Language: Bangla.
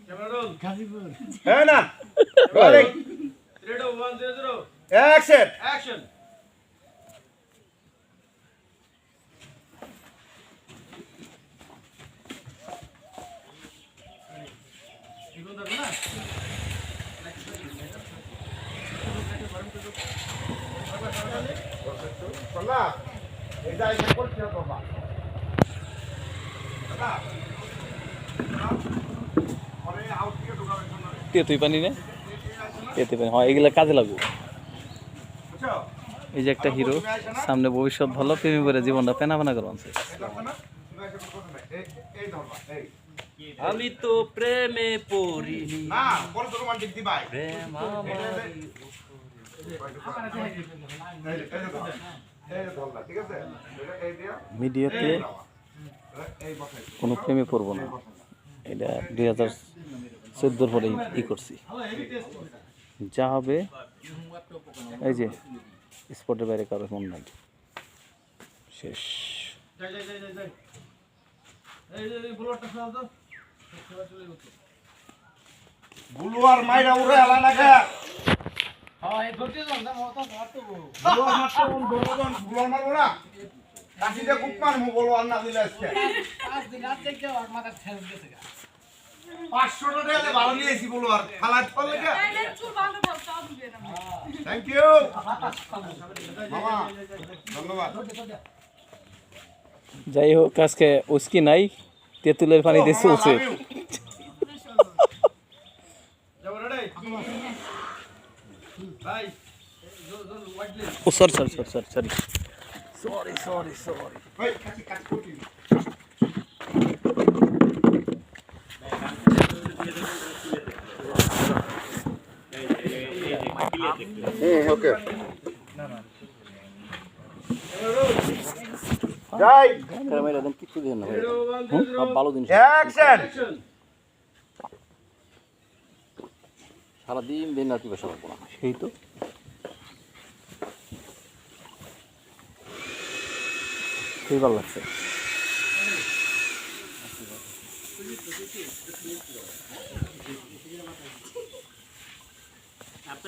ক্যামেরা রোল গাজীপুর হ্যাঁ না রোলিং 3 2 1 0 অ্যাকশন অ্যাকশন এগুলো দেখো না চলা এই যাই করছি তো বাবা দাদা আরে আউট থেকে ঢোকাবে জন্য তেতুই পানি না তেতুই পানি হয় এগুলা কাজে লাগবে বুঝছো এই যে একটা হিরো সামনে ভবিষ্যৎ ভালো প্রেমে করে জীবনটা পেনা পেনা করবে এই দেখো না তুমি এসে কথা না এই ধরবা এই আমি তো প্রেমে পড়িনি না বড় তো রোমান্টিক দিবাই প্রেম ঠিক আছে এই দিয়া মিডিয়াতে এই বসে কোনো প্রেমে পড়বো না এটা 2014 পরে ই করছি যা হবে এই যে স্পটের বাইরে কারো মন নাই শেষ যাই যাই যাই যাই যাই এই যে ব্লুয়ারটা খাও তো চলে গেছে বুলুয়ার মাইরা উড়ে আলা না কা হ্যাঁ এই ধরতে যান না মত মারতো বুলুয়ার মারতে কোন দোনজন বুলুয়ার মারবো না কাশিতে খুব মারমু বুলুয়ার না দিলে আজকে 5 দিন রাত থেকে আর মাথা ঠেল গেছে গা 500 টাকা ভালো নিয়েছি বুলুয়ার খালাত ফলে কা তাইলে চুল ভালো দাও তাও দিবে না থ্যাংক ইউ মামা ধন্যবাদ যাই হোক আজকে উস্কি নাই তেঁতুলের পানি দিয়ে চলছে যাবো রেডি ভাই জোর হোয়াইট লিস্ট ও sorry sorry sorry sorry sorry sorry sorry sorry ভাই কাছে কাছে করছি ওকে যাই ক্যামেরা দেন কিছু দেন না ভাই সব ভালো জিনিস অ্যাকশন সারাদিন দিন রাতি বসে থাকবো না সেই তো খুবই ভালো লাগছে